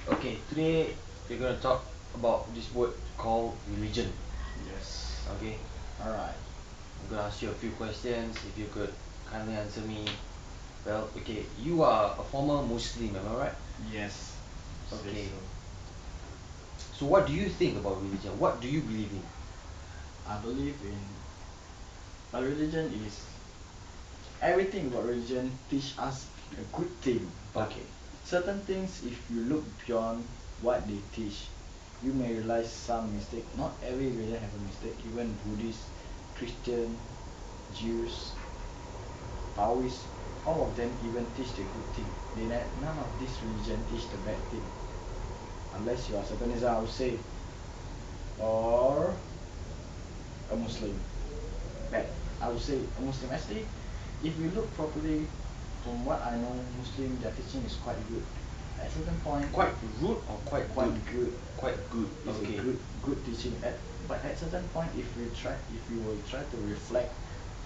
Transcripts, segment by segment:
Okay, today we're gonna talk about this word called religion. Yes. Okay, Alright. I'm gonna ask you a few questions. If you could kindly answer me. Well, okay, you are a former Muslim, am I right? Yes. Say Okay, so. so what do you think about religion? What do you believe in? I believe in a religion is everything about religion teach us a good thing. But Okay, certain things if you look beyond what they teach, you may realize some mistake. Not every religion have a mistake. Even Buddhist, Christian, Jews, Taoist, all of them even teach the good thing. None of this religion teach the bad thing. Unless you are Satanism, I would say, or a Muslim. Bad. I would say a Muslim. Actually, if you look properly, from what I know, Muslim their teaching is quite good. At certain point, quite rude or quite quite good? good. Quite good. It's a Okay, good teaching. But at certain point, if you will try to reflect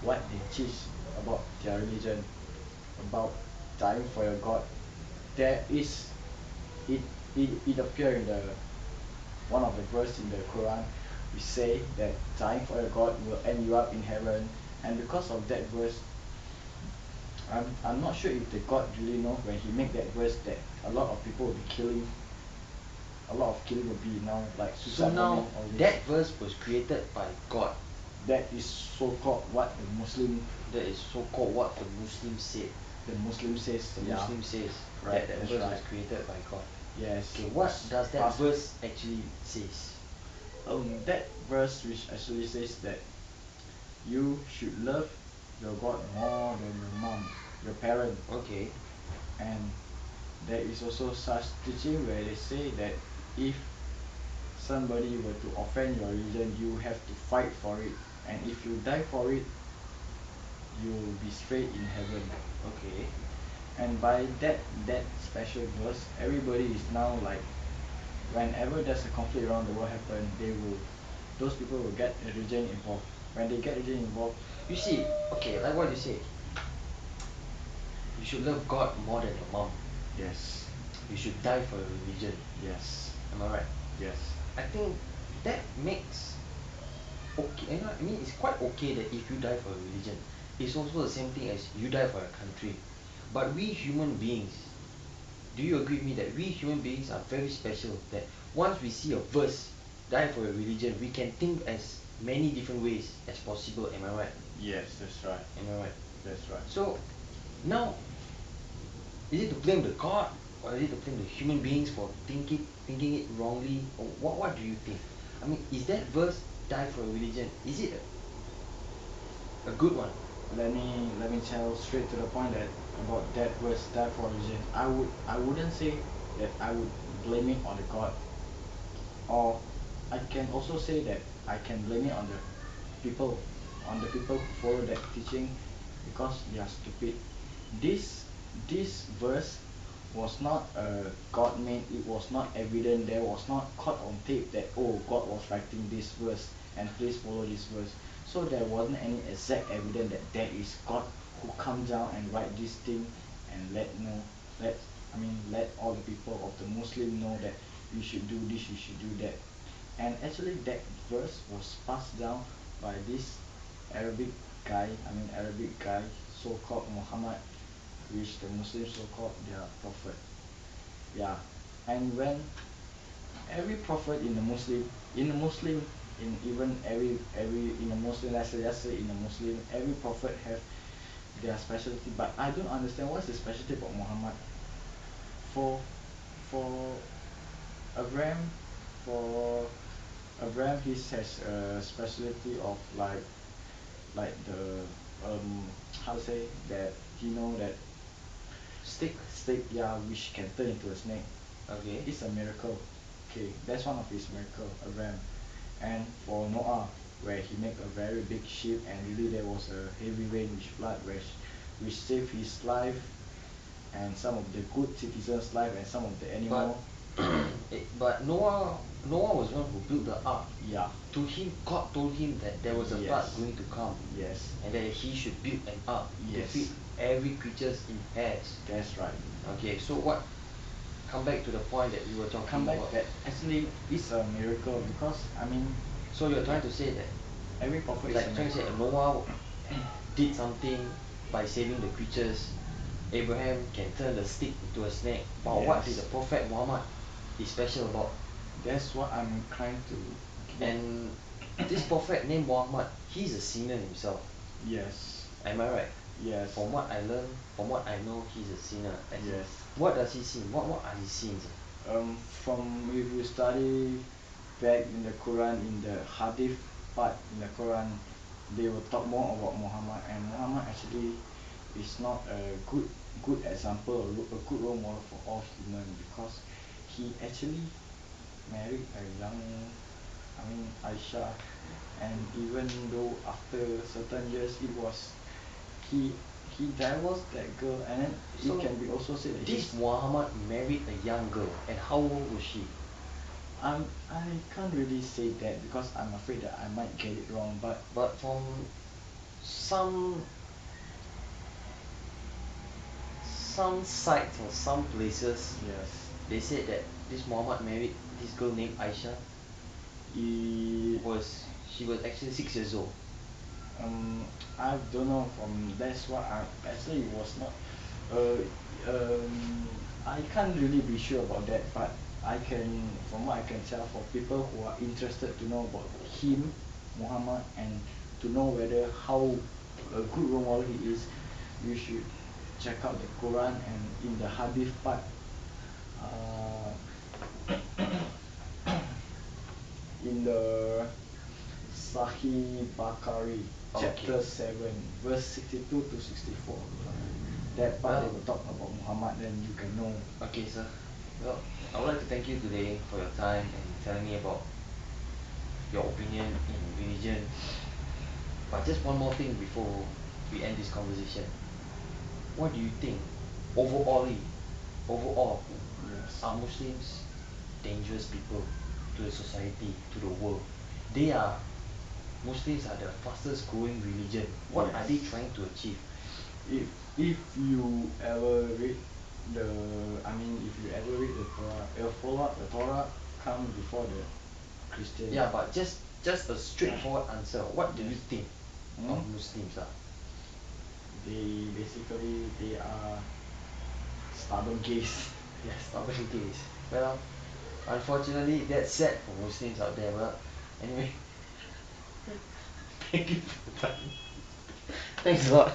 what they teach about their religion, about dying for your God, there is it it appear in the one of the verse in the Quran. We say that dying for your God will end you up in heaven, and because of that verse, I'm not sure if the God really know when he make that verse that a lot of people will be killing, a lot of killing will be now like so suicide now bombing, all this. that verse was created by God. That is so called what That is so called what the Muslim said. the Muslim says. The Yeah, Muslim says right. that That's verse was right. created by God. Yes, Okay, what was does that passed. verse actually says? That verse which actually says that you should love your God more than your mom, your parent, Okay, and there is also such teaching where they say that if somebody were to offend your religion, you have to fight for it, and if you die for it, you will be straight in heaven. okay. And by that special verse, everybody is now like, whenever there's a conflict around the world happen, those people will get a religion involved. When they get religion involved, You see, okay, like what you say, you should love God more than your mom. yes, You should die for your religion. yes, Am I right? yes, I think that makes okay. I mean, it's quite okay that if you die for your religion, it's also the same thing as you die for your country. But we human beings, do you agree with me that we human beings are very special? That once we see a verse, die for your religion, we can think as many different ways as possible. Am I right? yes, that's right, Am I right? that's right. So now, is it to blame the God or is it to blame the human beings for thinking it wrongly? Or what do you think? I mean, is that verse die for a religion? Is it a good one? Let me tell straight to the point that about that verse, die for religion. I wouldn't say that I would blame it on the God, or I can also say that I can blame it people, on the people who follow that teaching, because they are stupid. This verse was not God made. It was not evident. There was not caught on tape that, oh, God was writing this verse and please follow this verse. So there wasn't any exact evidence that there is God who come down and write this thing and let let all the people of the Muslim know that you should do this, you should do that. And actually that verse was passed down by this Arabic Arabic guy, so-called Muhammad, which the Muslims so-called their prophet. Yeah. And when every prophet in the Muslim, in even every in a Muslim, let's say in a Muslim, every prophet have their specialty. But I don't understand what's the specialty about Muhammad. For for Abraham, for Abraham, he has a specialty of like the how to say that he know that Stick. stick, yeah, which can turn into a snake. Okay. It's a miracle. Okay, that's one of his miracle, a ram. And for Noah, where he make a very big ship and really there was a heavy rain which flood which saved his life and some of the good citizens' life and some of the But animal. but Noah was one who built the ark. Yeah. To him, God told him that there was a flood Yes. going to come, Yes. and that he should build an ark to Yes. feed every creatures he has. That's right. Okay, so what? come back to the point that we were come talking back about. that actually is a miracle because I mean So you're yeah, trying to say that, every prophet is a like trying to say miracle. Noah did something by saving the creatures. Abraham can turn the stick into a snake. But what did the Yes, Prophet Muhammad is special about? that's what I'm trying to get. And this Prophet named Muhammad, he's a sinner himself. Yes, Am I right? yes, From what I learn, from what I know, he's a sinner. As in, yes. what does he sin? What are his sins? From if you study back in the Quran, in the Hadith part in the Quran, they will talk more about Muhammad, and Muhammad actually is not a good example, a good role model for all human because he actually married a young, I mean Aisha, and even though after certain years it was he he divorced that girl, and then it So can be also said that this he's Muhammad married a young girl, and how old was she? I can't really say that because I'm afraid that I might get it wrong, but But from some some sites or some places, yes, they said that this Muhammad married this girl named Aisha. he, Was she was actually 6 years old. um I don't know from that's what I actually it was not uh I can't really be sure about that, but I can from what I can tell for people who are interested to know about him, Muhammad, and to know whether how a good role model he is, you should check out the Quran and in the Hadith part. Uh, in the Sahih Bukhari, Okay. chapter 7, verse 62 to 64. That part they Well, will talk about Muhammad, then you can know. okay, sir. Well, I would like to thank you today for your time and telling me about your opinion in religion. But just one more thing before we end this conversation. What do you think, overall, overall, Yes. are Muslims dangerous people to the society, to the world? They are Muslims are the fastest growing religion. What are they Yes. trying to achieve? If if you ever read the, I mean, if you ever read the Torah, it'll follow up the Torah come before the Christian. Yeah, but just a straightforward answer. What do you Yes. think Hmm? of Muslims are? They basically they are stubborn gays. Yes, stubborn gays. Well, unfortunately, that's sad for Muslims out there. Well, anyway, thank you for your time. Thanks a lot.